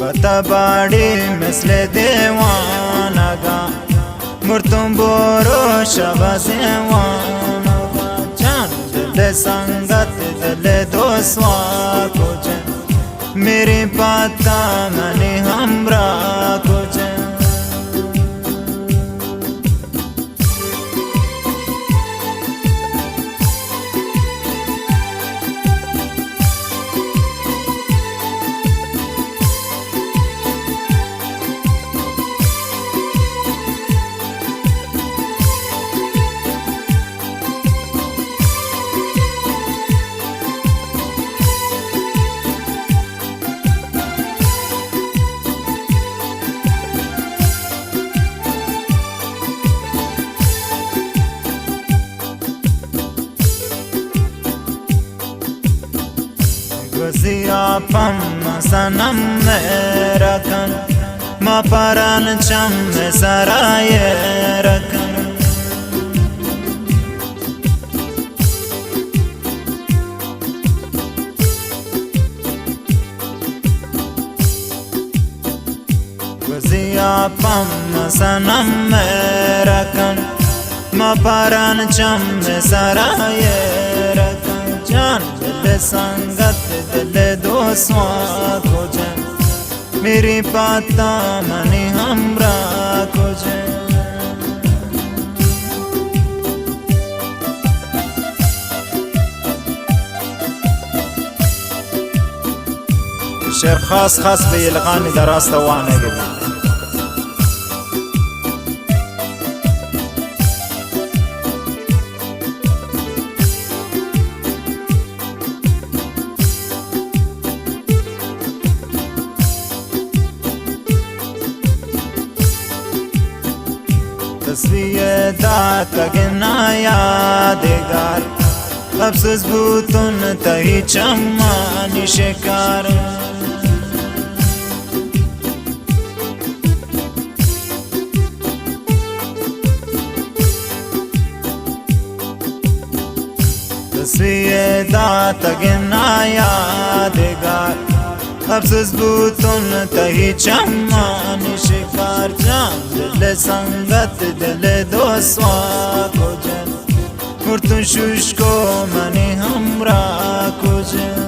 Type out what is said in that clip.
بتباڑی مثل دیوانگا مرتم برو شب زیوانگا جان دل संगत دل دوسوا کو جان मेरे पाता मने हमरा को जन Gozia pam sanam merakan ma paran cham saraye rakan Gozia pam sanam merakan ma paran cham saraye rakan जान दिल संगत दिल दोस्वा को जन मेरी पाता मने हमरा को जन शेर खास खास بيلغاني دراسته وانا قبل تصویه داتا گنا یادگار افسوس بوتون تهی چمانی شکار تصویه داتا گنا یادگار افسوس بوتون تهی چمانی شکار جان دل संगत دل دوسوا کو جن مرتون شوش کو منی हमरा کو جن